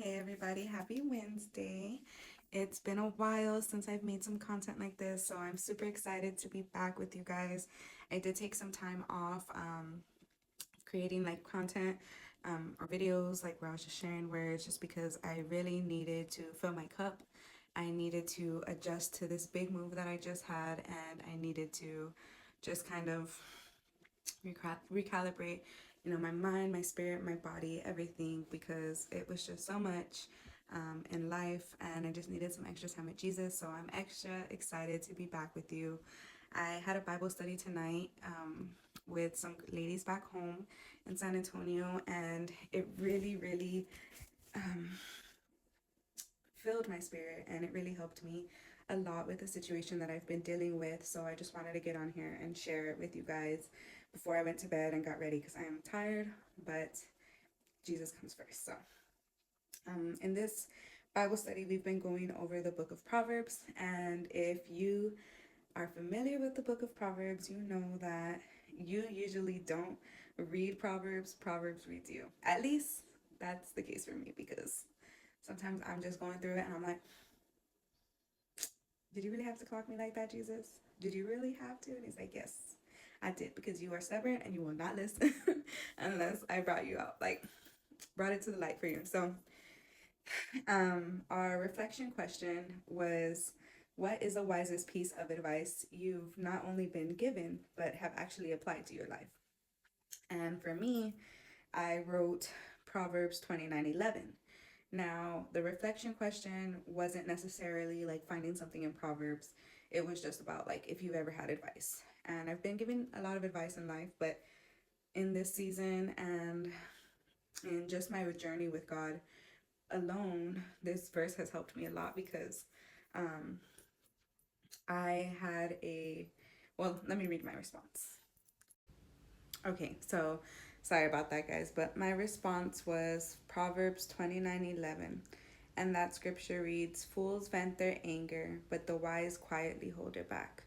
Hey everybody, happy Wednesday. It's been a while since I've made some content like this, so I'm super excited to be back with you guys. I did take some time off creating like content or videos like where I was just sharing words just because I really needed to fill my cup. I needed to adjust to this big move that I just had, and I needed to just kind of recalibrate, my mind, my spirit, my body, everything, because it was just so much in life, and I just needed some extra time with Jesus. So I'm extra excited to be back with you. I had a Bible study tonight with some ladies back home in San Antonio, and it really filled my spirit, and it really helped me a lot with the situation that I've been dealing with. So I just wanted to get on here and share it with you guys before I went to bed and got ready because I am tired, but Jesus comes first. So in this Bible study, we've been going over the book of Proverbs. And if you are familiar with the book of Proverbs, you know that you usually don't read Proverbs, Proverbs reads you. At least that's the case for me, because sometimes I'm just going through it and I'm like, did you really have to clock me like that, Jesus? Did you really have to? And he's like, yes, I did, because you are stubborn and you will not listen unless I brought you out, like brought it to the light for you. So our reflection question was, what is the wisest piece of advice you've not only been given, but have actually applied to your life? And for me, I wrote Proverbs 29:11. Now, the reflection question wasn't necessarily like finding something in Proverbs. It was just about like if you've ever had advice. And I've been given a lot of advice in life, but in this season and in just my journey with God alone, this verse has helped me a lot because um, I had let me read my response. Okay, so sorry about that, guys, but my response was Proverbs 29:11. And that scripture reads, fools vent their anger, but the wise quietly hold it back.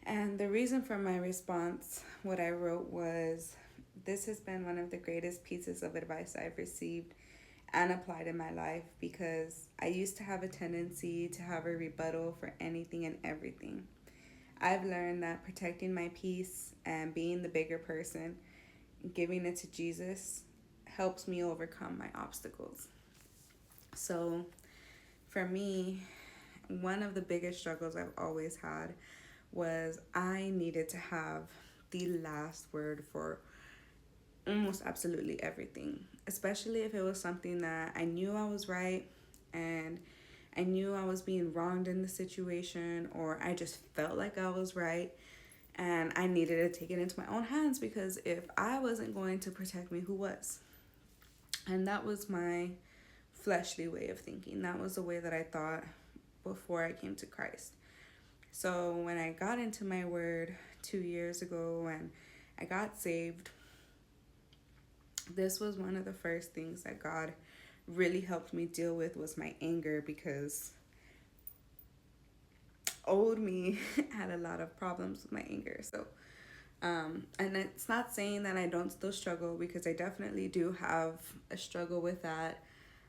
And the reason for my response, what I wrote was, this has been one of the greatest pieces of advice I've received and applied in my life, because I used to have a tendency to have a rebuttal for anything and everything. I've learned that protecting my peace and being the bigger person, giving it to Jesus, helps me overcome my obstacles. So for me, one of the biggest struggles I've always had was I needed to have the last word for almost absolutely everything, especially if it was something that I knew I was right and I knew I was being wronged in the situation, or I just felt like I was right and I needed to take it into my own hands, because if I wasn't going to protect me, who was? And that was my fleshly way of thinking. That was the way that I thought before I came to Christ. So when I got into my word 2 years ago and I got saved, this was one of the first things that God really helped me deal with, was my anger, because old me had a lot of problems with my anger. So and it's not saying that I don't still struggle, because I definitely do have a struggle with that.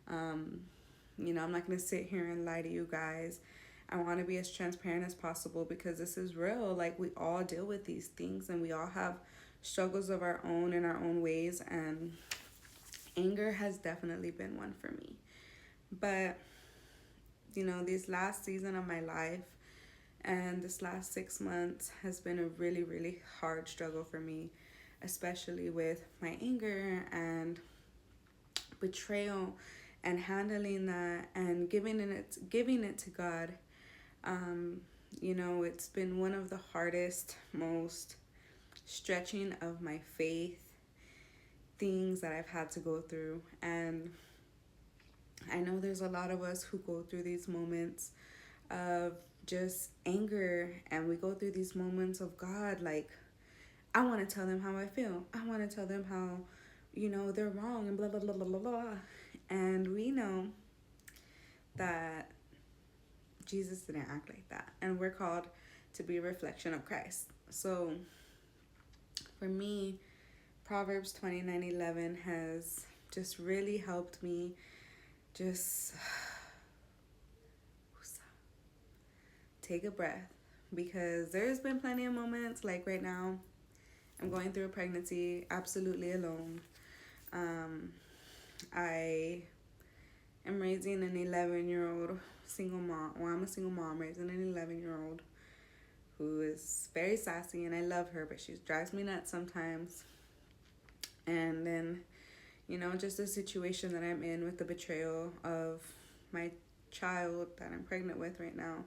I'm not going to sit here and lie to you guys. I want to be as transparent as possible, because this is real. Like, we all deal with these things and we all have struggles of our own in our own ways. And anger has definitely been one for me. But, this last season of my life and this last 6 months has been a really hard struggle for me, especially with my anger and betrayal and handling that and giving it to God. It's been one of the hardest, most stretching of my faith things that I've had to go through. And I know there's a lot of us who go through these moments of just anger, and we go through these moments of, God, like, I want to tell them how I feel. I want to tell them how, they're wrong and blah, blah, blah, blah, blah, blah. And we know that Jesus didn't act like that. And we're called to be a reflection of Christ. So for me, Proverbs 29:11 has just really helped me just take a breath, because there's been plenty of moments like right now. I'm going through a pregnancy absolutely alone. I am raising an 11-year-old single mom. Well, I'm a single mom raising an 11-year-old who is very sassy, and I love her, but she drives me nuts sometimes. And then, just the situation that I'm in with the betrayal of my child that I'm pregnant with right now,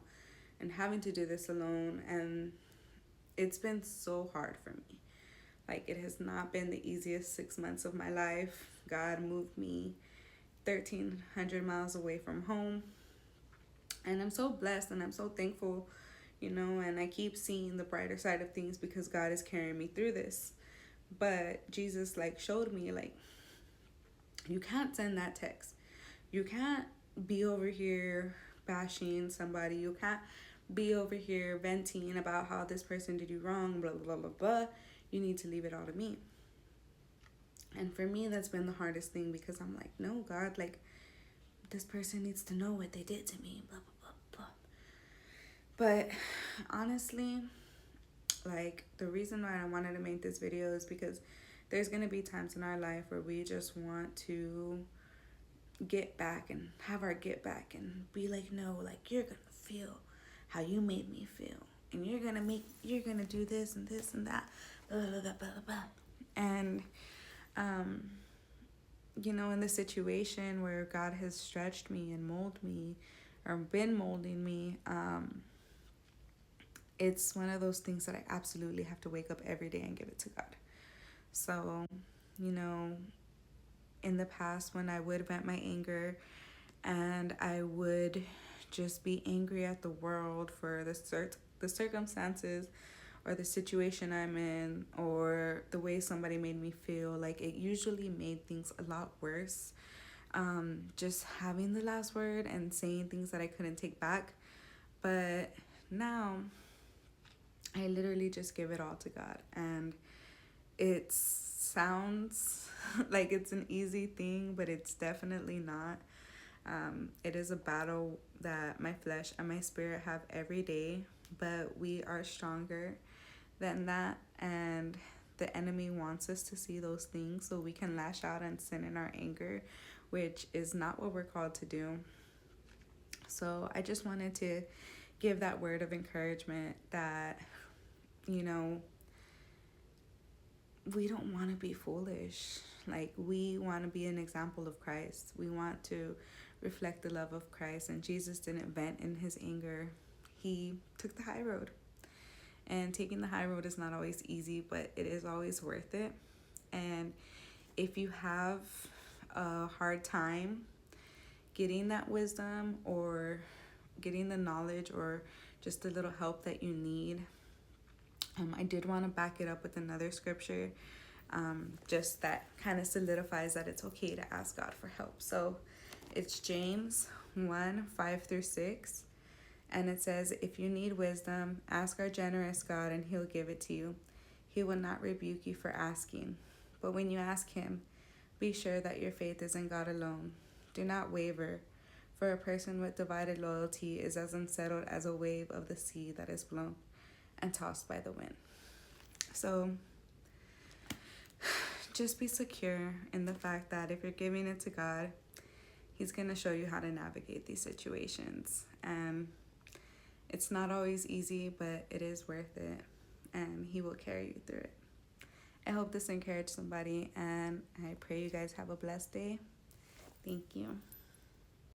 and having to do this alone. And it's been so hard for me. Like, it has not been the easiest 6 months of my life. God moved me 1,300 miles away from home. And I'm so blessed and I'm so thankful, and I keep seeing the brighter side of things because God is carrying me through this. But Jesus, showed me, you can't send that text. You can't be over here bashing somebody. You can't be over here venting about how this person did you wrong, blah, blah, blah, blah. You need to leave it all to me. And for me, that's been the hardest thing, because I'm like, no, God, this person needs to know what they did to me, blah, blah, blah, blah. But honestly, the reason why I wanted to make this video is because there's going to be times in our life where we just want to get back and have our get back and be like, no, you're going to feel how you made me feel. And you're going to do this and this and that, blah, blah, blah, blah, blah. And, in the situation where God has stretched me and molded me, or been molding me, it's one of those things that I absolutely have to wake up every day and give it to God. So, in the past, when I would vent my anger and I would just be angry at the world for the circumstances or the situation I'm in, or the way somebody made me feel, it usually made things a lot worse. Just having the last word and saying things that I couldn't take back. But now I literally just give it all to God. And it sounds like it's an easy thing, but it's definitely not. It is a battle that my flesh and my spirit have every day, but we are stronger than that. And the enemy wants us to see those things so we can lash out and sin in our anger, which is not what we're called to do. So I just wanted to give that word of encouragement that, we don't want to be foolish. We want to be an example of Christ. We want to reflect the love of Christ. And Jesus didn't vent in his anger. He took the high road. And taking the high road is not always easy, but it is always worth it. And if you have a hard time getting that wisdom or getting the knowledge or just the little help that you need, I did want to back it up with another scripture, just that kind of solidifies that it's okay to ask God for help. So it's James 1:5-6, and it says, if you need wisdom, ask our generous God and he'll give it to you. He will not rebuke you for asking. But when you ask him, be sure that your faith is in God alone. Do not waver, for a person with divided loyalty is as unsettled as a wave of the sea that is blown and tossed by the wind. So just be secure in the fact that if you're giving it to God, he's going to show you how to navigate these situations. And it's not always easy, but it is worth it, and he will carry you through it. I hope this encouraged somebody, and I pray you guys have a blessed day. Thank you.